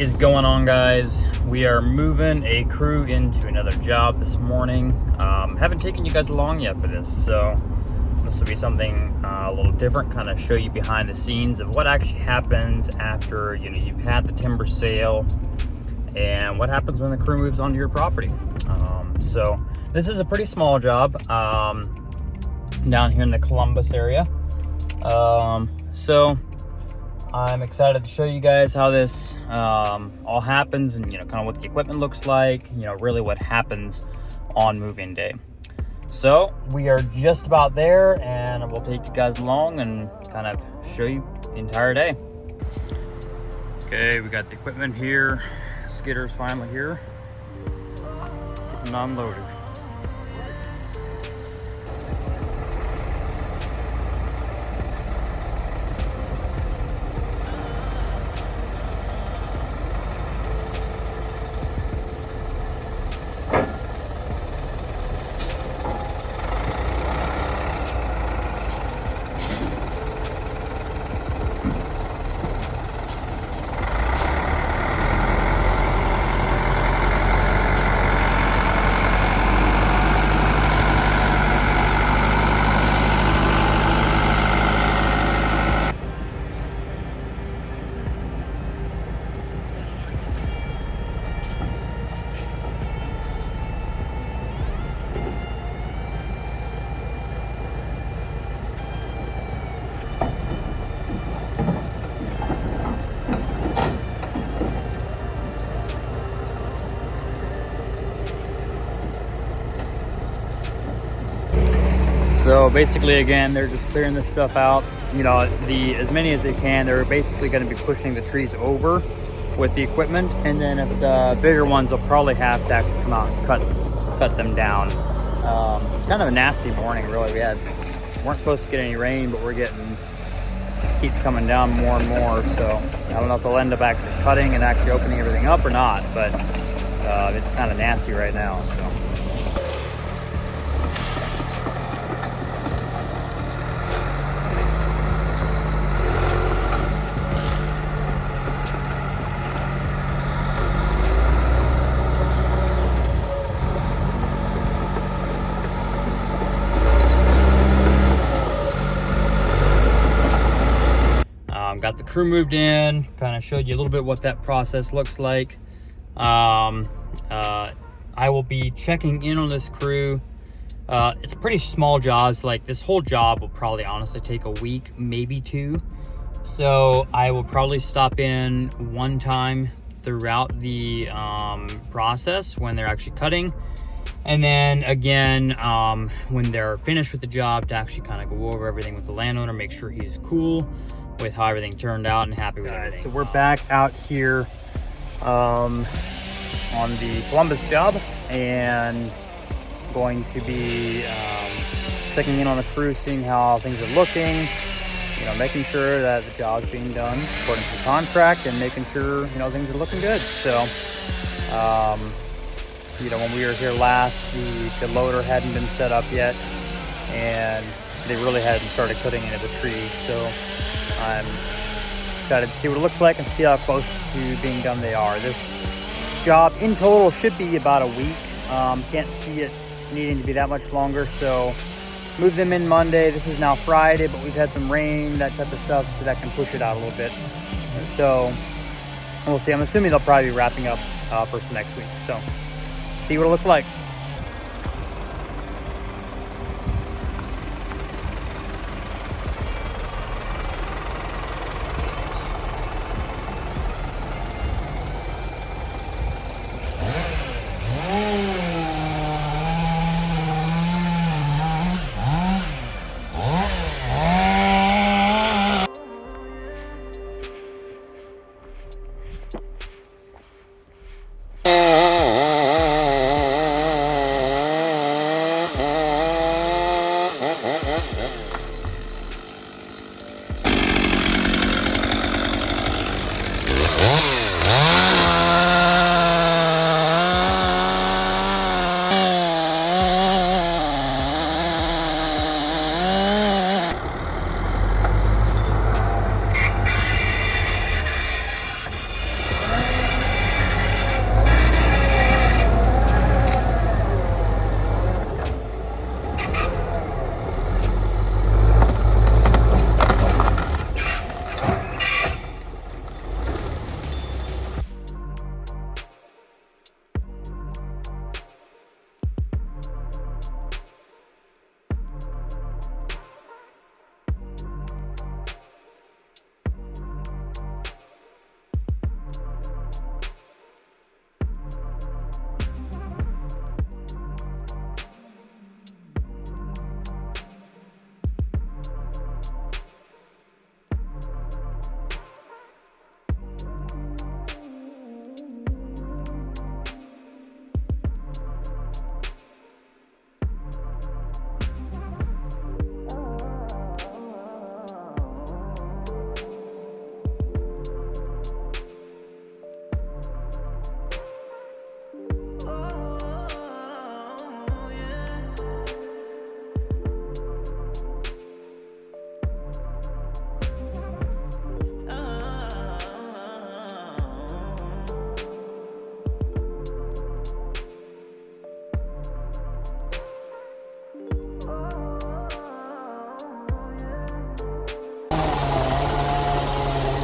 is going on, guys? We are moving a crew into another job this morning. Haven't taken you guys along yet for this, so this will be something a little different, kind of show you behind the scenes of what actually happens after you've had the timber sale and what happens when the crew moves onto your property. So this is a pretty small job down here in the Columbus area. So I'm excited to show you guys how this all happens, and kind of what the equipment looks like, really what happens on move-in day. So we are just about there, and we'll take you guys along and kind of show you the entire day. Okay, we got the equipment here. Skidder's finally here and unloaded. So basically, again, they're just clearing this stuff out. As many as they can. They're basically going to be pushing the trees over with the equipment, and then if the bigger ones, they'll probably have to actually come out and cut them down. It's kind of a nasty morning, really. Weren't supposed to get any rain, but it keeps coming down more and more. So I don't know if they'll end up actually cutting and actually opening everything up or not, but it's kind of nasty right now. So. Got the crew moved in, kind of showed you a little bit what that process looks like. I will be checking in on this crew. It's a pretty small job, so like this whole job will probably honestly take a week, maybe two. So I will probably stop in one time throughout the process when they're actually cutting. And then again, when they're finished with the job, to actually kind of go over everything with the landowner, make sure he's cool with how everything turned out and happy with everything. So we're back out here on the Columbus job, and going to be checking in on the crew, seeing how things are looking, making sure that the job's being done according to the contract, and making sure things are looking good. So when we were here last, the loader hadn't been set up yet, and they really hadn't started cutting into the trees. So I'm excited to see what it looks like and see how close to being done they are. This job in total should be about a week. Can't see it needing to be that much longer, so move them in Monday. This is now Friday, but we've had some rain, that type of stuff, so that can push it out a little bit. So we'll see. I'm assuming they'll probably be wrapping up first of next week. So see what it looks like.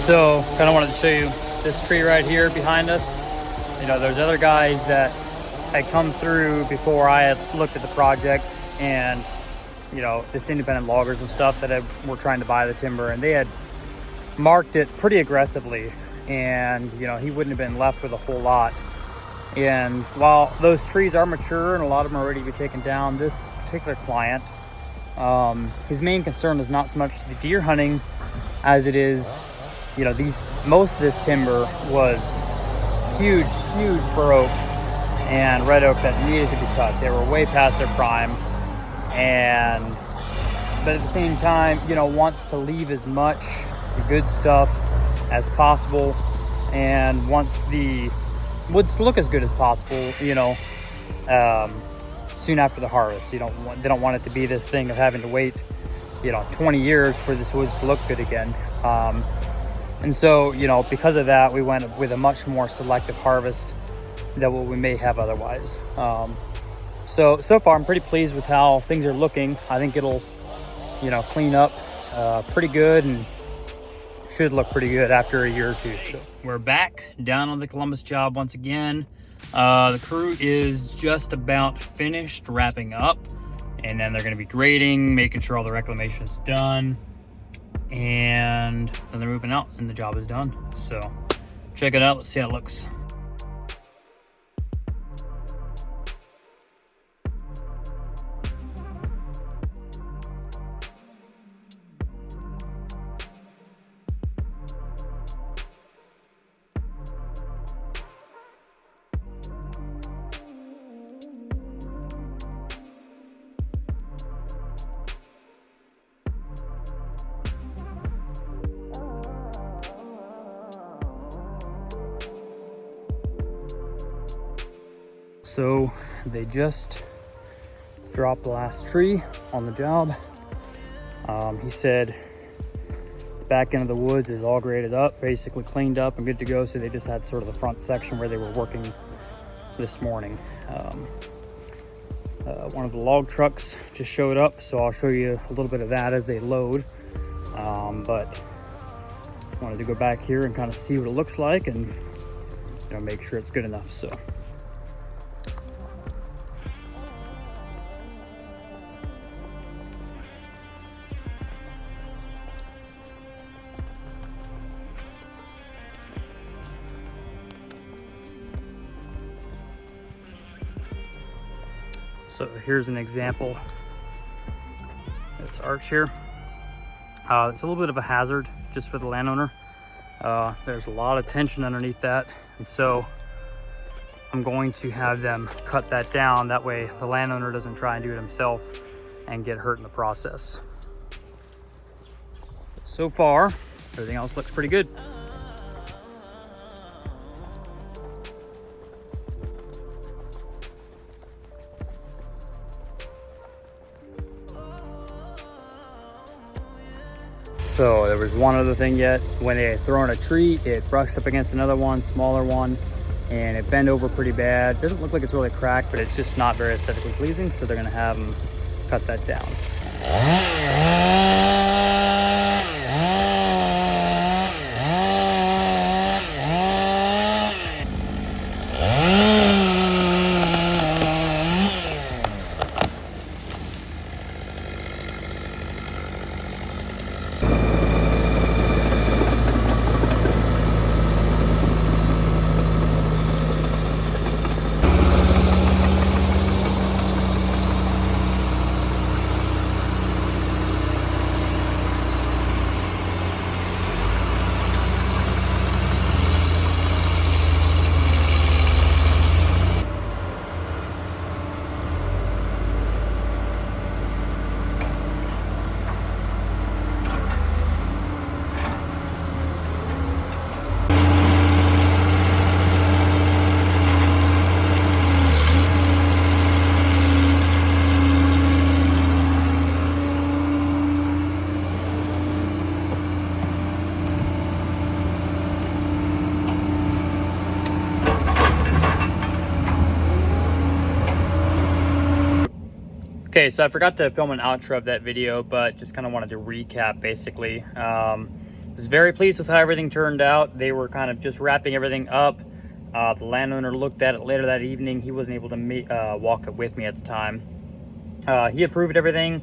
So kind of wanted to show you this tree right here behind us. You know, there's other guys that had come through before I had looked at the project, and you know, just independent loggers and stuff that were trying to buy the timber, and they had marked it pretty aggressively, and you know, he wouldn't have been left with a whole lot. And while those trees are mature and a lot of them are ready to be taken down, this particular client, his main concern is not so much the deer hunting as it is, you know, most of this timber was huge bur oak and red oak that needed to be cut. They were way past their prime, but at the same time, you know, wants to leave as much good stuff as possible and wants the woods to look as good as possible, you know, soon after the harvest. They don't want it to be this thing of having to wait, you know, 20 years for this woods to look good again. And so, you know, because of that, we went with a much more selective harvest than what we may have otherwise. So far, I'm pretty pleased with how things are looking. I think it'll, you know, clean up pretty good and should look pretty good after a year or two. So we're back down on the Columbus job once again. The crew is just about finished wrapping up, and then they're going to be grading, making sure all the reclamation is done, and then they're moving out and the job is done. So check it out. Let's see how it looks. So they just dropped the last tree on the job. He said the back end of the woods is all graded up, basically cleaned up and good to go. So they just had sort of the front section where they were working this morning. One of the log trucks just showed up, so I'll show you a little bit of that as they load. But wanted to go back here and kind of see what it looks like and, you know, make sure it's good enough. So here's an example. This arch here. It's a little bit of a hazard just for the landowner. There's a lot of tension underneath that, and so I'm going to have them cut that down. That way the landowner doesn't try and do it himself and get hurt in the process. So far, everything else looks pretty good. So there was one other thing yet. When they had thrown a tree, it brushed up against another one, smaller one, and it bent over pretty bad. Doesn't look like it's really cracked, but it's just not very aesthetically pleasing, so they're gonna have them cut that down. Okay, so I forgot to film an outro of that video, but just kind of wanted to recap basically. was very pleased with how everything turned out. They were kind of just wrapping everything up. The landowner looked at it later that evening. He wasn't able to walk it with me at the time. He approved everything.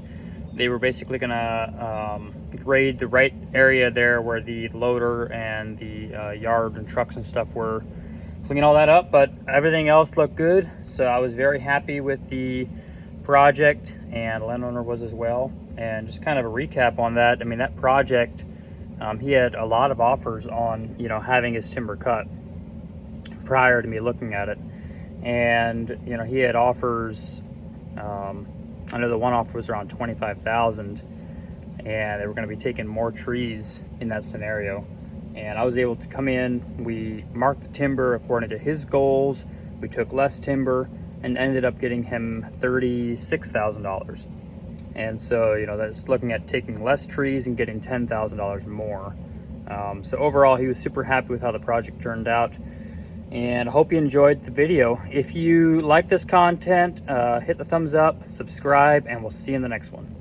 They were basically gonna grade the right area there where the loader and the yard and trucks and stuff were, clean all that up, but everything else looked good. So I was very happy with the project, and the landowner was as well. And just kind of a recap on that, I mean, that project, he had a lot of offers on, you know, having his timber cut prior to me looking at it. And, you know, he had offers, I know the one offer was around 25,000, and they were going to be taking more trees in that scenario. And I was able to come in, we marked the timber according to his goals, we took less timber, and ended up getting him $36,000. And so, you know, that's looking at taking less trees and getting $10,000 more. So overall, he was super happy with how the project turned out. And I hope you enjoyed the video. If you like this content, hit the thumbs up, subscribe, and we'll see you in the next one.